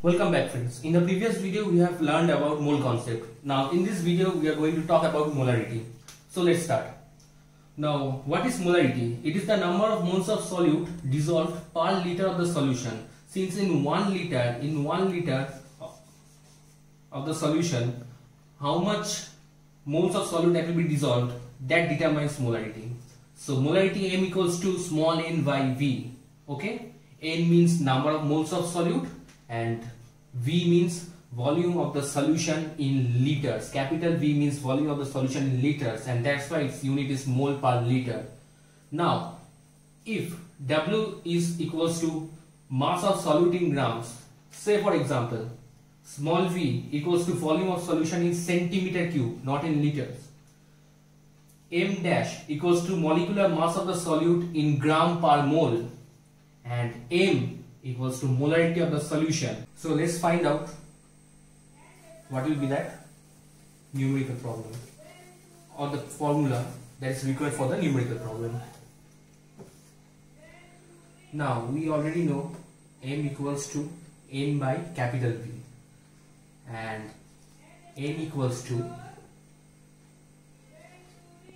Welcome back friends. In the previous video we have learned about mole concept. Now in this video we are going to talk about molarity. So let's start. Now what is molarity? It is the number of moles of solute dissolved per liter of the solution. Since in 1 liter of the solution, how much moles of solute that will be dissolved, that determines molarity. So molarity M equals to small n by V. Okay, N means number of moles of solute and V means volume of the solution in liters. Capital V means volume of the solution in liters, and that's why its unit is mole per liter. Now if W is equals to mass of solute in grams, say for example small v equals to volume of solution in centimeter cube, not in liters. M dash equals to molecular mass of the solute in gram per mole, and M equals to molarity of the solution. So let's find out what will be that numerical problem or the formula that is required for the numerical problem. Now we already know M equals to N by capital V and N equals to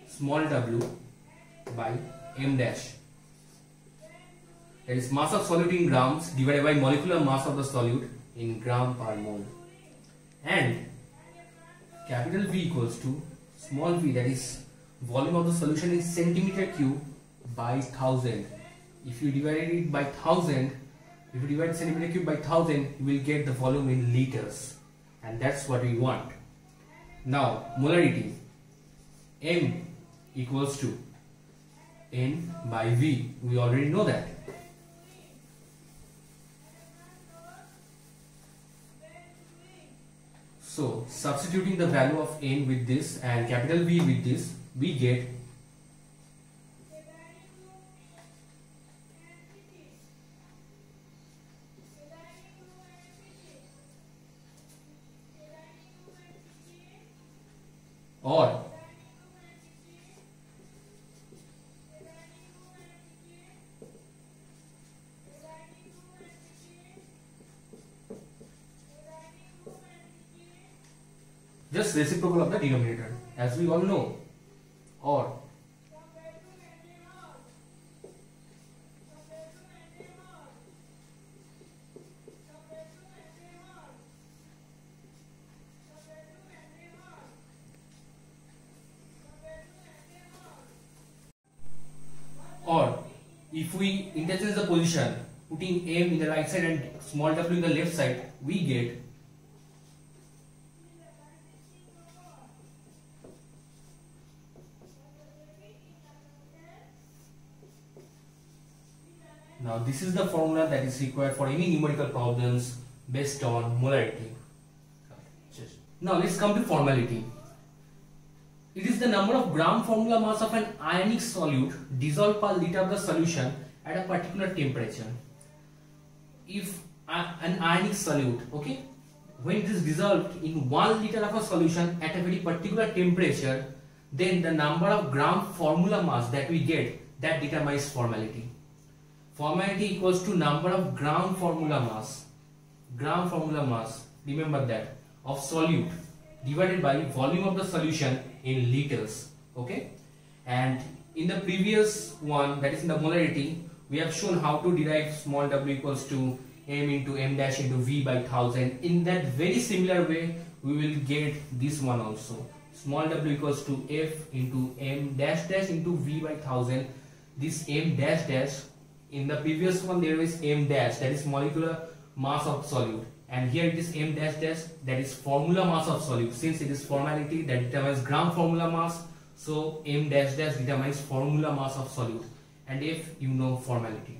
small w by M dash. That is mass of solute in grams divided by molecular mass of the solute in gram per mole, and capital V equals to small v, that is volume of the solution in centimeter cube by 1000. If you divide it by 1000, if you divide centimeter cube by 1000, you will get the volume in liters, and that's what we want. Now molarity M equals to N by V. We already know that. So substituting the value of N with this and capital V with this, we get or just reciprocal of the denominator, as we all know, or if we interchange the position, putting M in the right side and small w in the left side, we get now this is the formula that is required for any numerical problems based on molarity. Now let's come to formality. It is the number of gram formula mass of an ionic solute dissolved per liter of the solution at a particular temperature. If an ionic solute, okay, when it is dissolved in 1 liter of a solution at a very particular temperature, then the number of gram formula mass that we get, that determines formality. Formality equals to number of gram formula mass, remember that, of solute divided by volume of the solution in liters. Okay, and in the previous one, that is in the molarity, we have shown how to derive small w equals to M into M dash into V by 1000. In that very similar way we will get this one also. Small w equals to F into M dash dash into V by 1000. This M dash dash, in the previous one there is M dash, that is molecular mass of solute, and here it is M dash dash, that is formula mass of solute. Since it is formality, that determines gram formula mass, so M dash dash determines formula mass of solute, and if you know formality.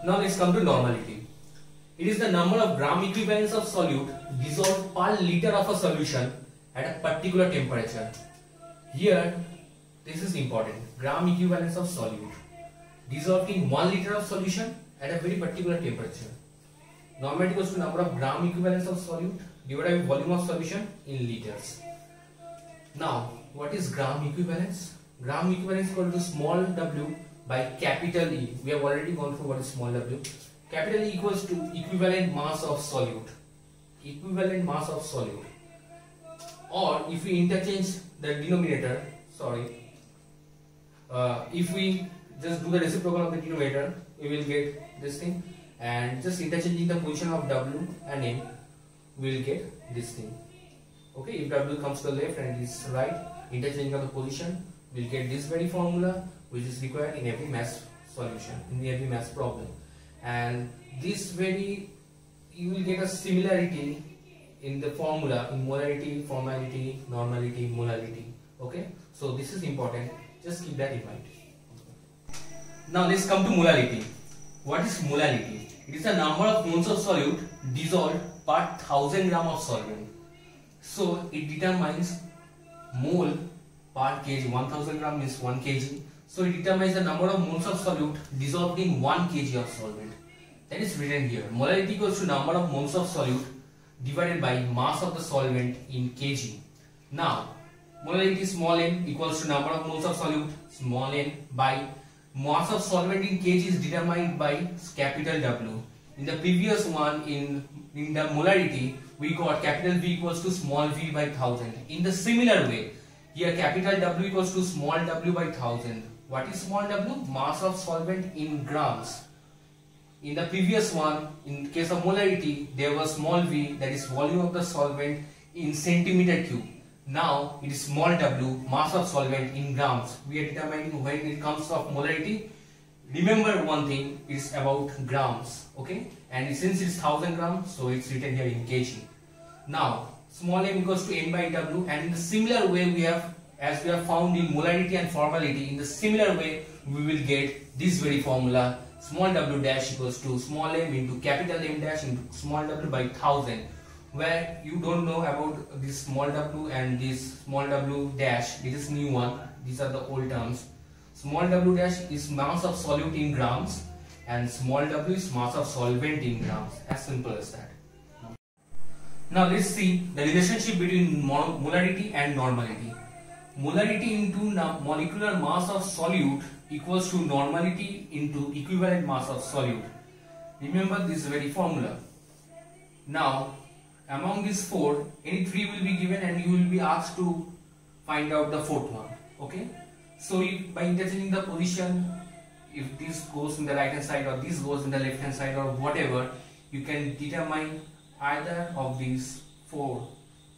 Now let's come to normality. It is the number of gram equivalents of solute dissolved per liter of a solution at a particular temperature. Here this is important, gram equivalents of solute dissolved in 1 liter of solution at a very particular temperature. Normality equals to number of gram equivalents of solute divided by volume of solution in liters. Now what is gram equivalence? Gram equivalence is equal to small w by capital E. We have already gone through what is small w. capital E equals to equivalent mass of solute. Equivalent mass of solute. Or if we interchange the denominator, if we just do the reciprocal of the denominator, we will get this thing, and just interchanging the position of W and M, we will get this thing. Okay, if W comes to the left and is right, interchanging of the position, we will get this very formula which is required in every math solution, in every math problem. And this very, you will get a similarity in the formula in molarity, formality, normality, molality. Okay, so this is important, just keep that in mind. Now let's come to molality. What is molality? It is the number of moles of solute dissolved per 1000 gram of solvent. So it determines mole per kg. 1000 gram means 1 kg. So it determines the number of moles of solute dissolved in 1 kg of solvent. That is written here. Molarity equals to number of moles of solute divided by mass of the solvent in kg. Now molarity small m equals to number of moles of solute small n by mass of solvent in kg is determined by capital W. In the previous one, in the molarity, we got capital V equals to small v by 1000. In the similar way, here capital W equals to small w by 1000. What is small w? Mass of solvent in grams. In the previous one, in case of molarity, there was small v, that is volume of the solvent in centimeter cube. Now it is small w, mass of solvent in grams. We are determining when it comes to molarity. Remember one thing, it's about grams, okay? And since it's 1000 grams, so it's written here in kg. Now small m equals to m by w, and in the similar way we have, as we have found in molarity and formality, in the similar way we will get this very formula, small w dash equals to small m into capital M dash into small w by 1000. Where you don't know about this small w and this small w dash, this is new one, these are the old terms. Small w dash is mass of solute in grams and small w is mass of solvent in grams, as simple as that. Now let's see the relationship between molarity and normality. Molarity into molecular mass of solute equals to normality into equivalent mass of solute. Remember this very formula. Now among these four, any three will be given and you will be asked to find out the fourth one. Okay, so if by interchanging the position, if this goes in the right hand side or this goes in the left hand side or whatever, you can determine either of these four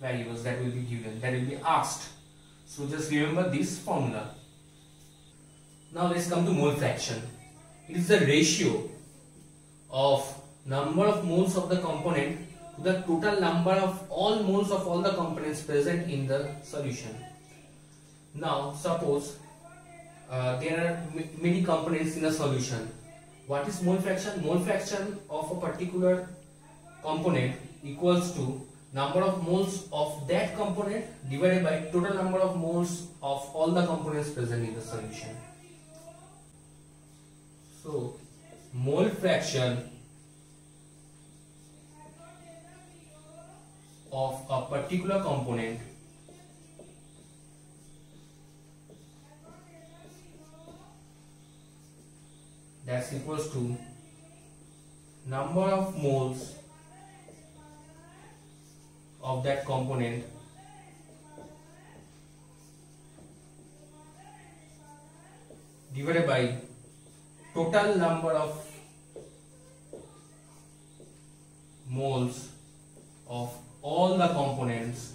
variables that will be given, that will be asked. So just remember this formula. Now let's come to mole fraction. It is the ratio of number of moles of the component to the total number of all moles of all the components present in the solution. Now suppose there are many components in a solution. What is mole fraction? Mole fraction of a particular component equals to number of moles of that component divided by total number of moles of all the components present in the solution. So mole fraction of a particular component that's equals to number of moles of that component divided by total number of moles of all the components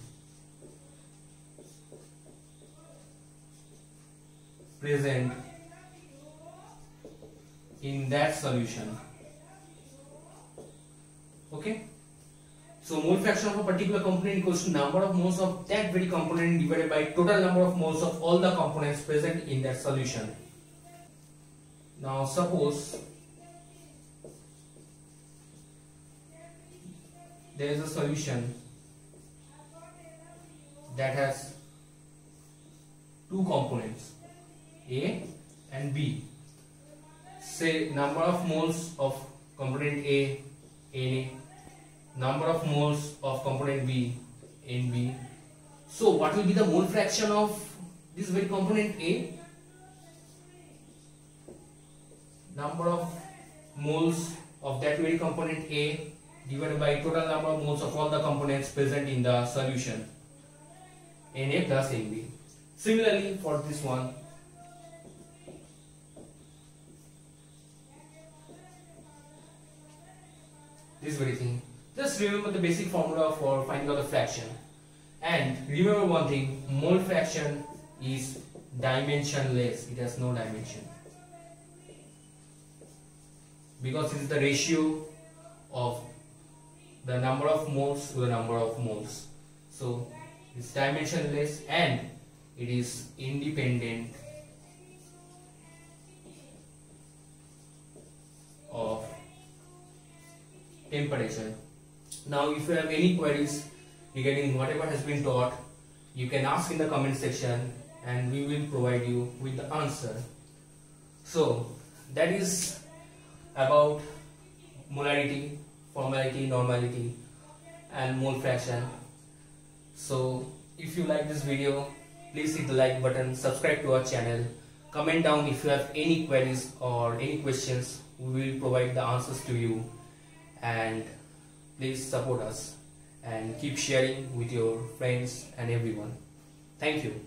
present in that solution. Okay, so mole fraction of a particular component equals to number of moles of that very component divided by total number of moles of all the components present in that solution. Now suppose there is a solution that has two components, A and B. Say number of moles of component A, Na, number of moles of component B, Nb. So what will be the mole fraction of this very component A? Number of moles of that very component A divided by total number of moles of all the components present in the solution, Na plus Nb. Similarly for this one, this very thing, just remember the basic formula for finding out the fraction. And remember one thing, mole fraction is dimensionless, it has no dimension, because it is the ratio of the number of moles to the number of moles. So it's dimensionless and it is independent of temperature. Now if you have any queries regarding whatever has been taught, you can ask in the comment section and we will provide you with the answer. So that is about molarity, formality, normality and mole fraction. So if you like this video, please hit the like button, subscribe to our channel, comment down if you have any queries or any questions. We will provide the answers to you, and please support us and keep sharing with your friends and everyone. Thank you.